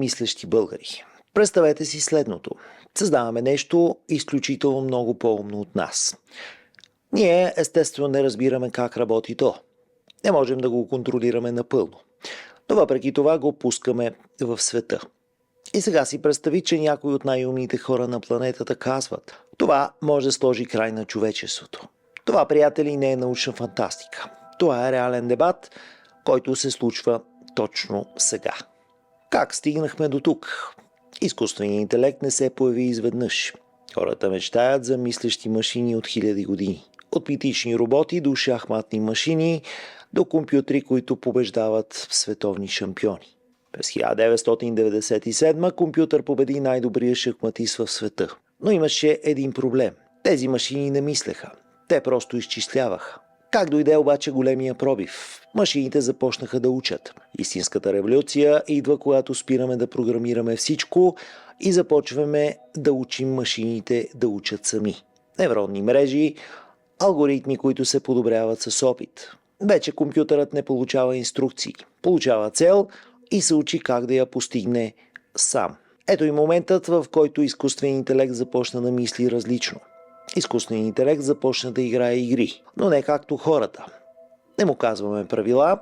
мислещи българи. Представете си следното. Създаваме нещо изключително много по-умно от нас. Ние естествено не разбираме как работи то. Не можем да го контролираме напълно. Но въпреки това го пускаме в света. И сега си представи, че някои от най-умните хора на планетата казват: това може да сложи край на човечеството. Това, приятели, не е научна фантастика. Това е реален дебат, който се случва точно сега. Как стигнахме до тук? Изкуственият интелект не се появи изведнъж. Хората мечтаят за мислещи машини от хиляди години. От митични роботи до шахматни машини, до компютри, които побеждават световни шампиони. През 1997 компютър победи най-добрия шахматист в света. Но имаше един проблем. Тези машини не мислеха. Те просто изчисляваха. Как дойде обаче големия пробив? Машините започнаха да учат. Истинската революция идва, когато спираме да програмираме всичко и започваме да учим машините да учат сами. Невронни мрежи, алгоритми, които се подобряват с опит. Вече компютърът не получава инструкции. Получава цел и се учи как да я постигне сам. Ето и моментът, в който изкуственият интелект започна да мисли различно. Изкуственият интелект започна да играе игри, но не както хората. Не му казваме правила,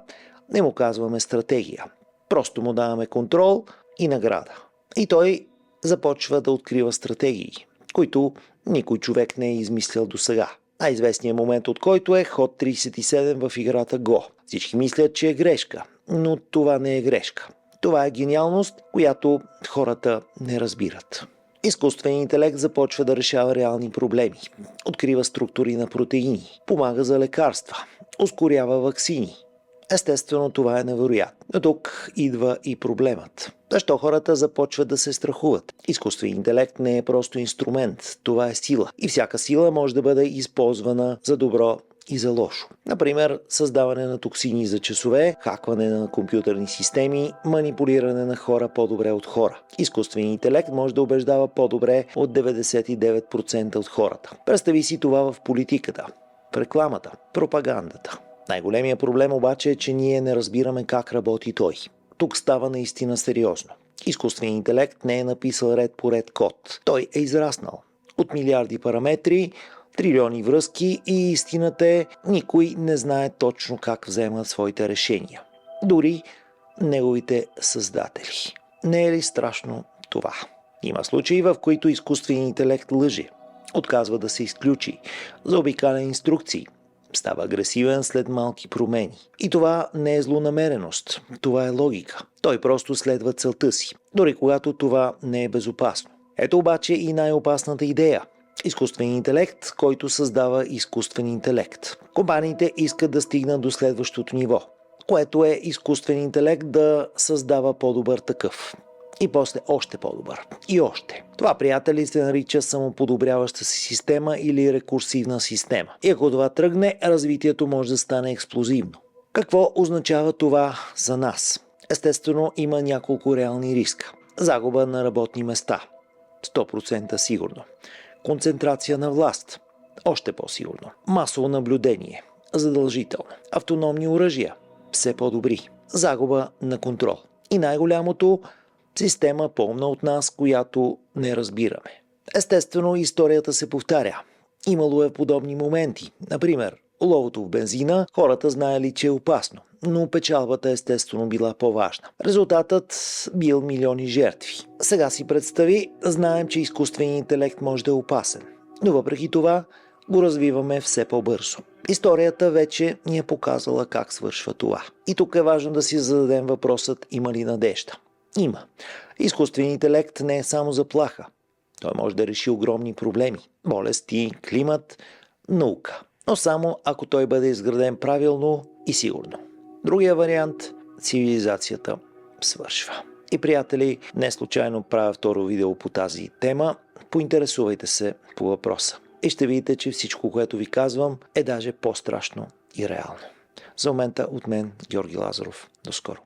не му казваме стратегия. Просто му даваме контрол и награда. И той започва да открива стратегии, които никой човек не е измислял досега. Най-известният момент от който е ход 37 в играта Go. Всички мислят, че е грешка, но това не е грешка. Това е гениалност, която хората не разбират. Изкуственият интелект започва да решава реални проблеми. Открива структури на протеини, помага за лекарства, ускорява ваксини. Естествено, това е невероятно. Но тук идва и проблемът. Защо хората започват да се страхуват? Изкуственият интелект не е просто инструмент, това е сила. И всяка сила може да бъде използвана за добро и за лошо. Например, създаване на токсини за часове, хакване на компютърни системи, манипулиране на хора по-добре от хора. Изкуственият интелект може да убеждава по-добре от 99% от хората. Представи си това в политиката, в рекламата, пропагандата. Най-големият проблем обаче е, че ние не разбираме как работи той. Тук става наистина сериозно. Изкуственият интелект не е написал ред по ред код. Той е израснал от милиарди параметри, трилиони връзки и истината е, никой не знае точно как взема своите решения. Дори неговите създатели. Не е ли страшно това? Има случаи, в които изкуственият интелект лъже, отказва да се изключи, заобикаля инструкции, става агресивен след малки промени. И това не е злонамереност, това е логика. Той просто следва целта си, дори когато това не е безопасно. Ето обаче и най-опасната идея. Изкуствен интелект, който създава изкуствен интелект. Компаниите искат да стигнат до следващото ниво, което е изкуствен интелект да създава по-добър такъв. И после още по-добър. И още. Това, приятели, се нарича самоподобряваща се система или рекурсивна система. И ако това тръгне, развитието може да стане експлозивно. Какво означава това за нас? Естествено, има няколко реални риска. Загуба на работни места. 100% сигурно. Концентрация на власт. Още по-сигурно. Масово наблюдение. Задължително. Автономни оръжия. Все по-добри. Загуба на контрол. И най-голямото – система по-умна от нас, която не разбираме. Естествено, историята се повтаря. Имало е подобни моменти. Например, уловото в бензина, хората знаели, че е опасно, но печалбата естествено била по-важна. Резултатът бил милиони жертви. Сега си представи, знаем, че изкуственият интелект може да е опасен, но въпреки това го развиваме все по-бързо. Историята вече ни е показала как свършва това. И тук е важно да си зададем въпросът: има ли надежда? Има. Изкуственият интелект не е само заплаха. Той може да реши огромни проблеми. Болести, климат, наука. Но само ако той бъде изграден правилно и сигурно. Другия вариант – цивилизацията свършва. И, приятели, не случайно правя второ видео по тази тема. Поинтересувайте се по въпроса. И ще видите, че всичко, което ви казвам, е даже по-страшно и реално. За момента от мен, Георги Лазаров. До скоро.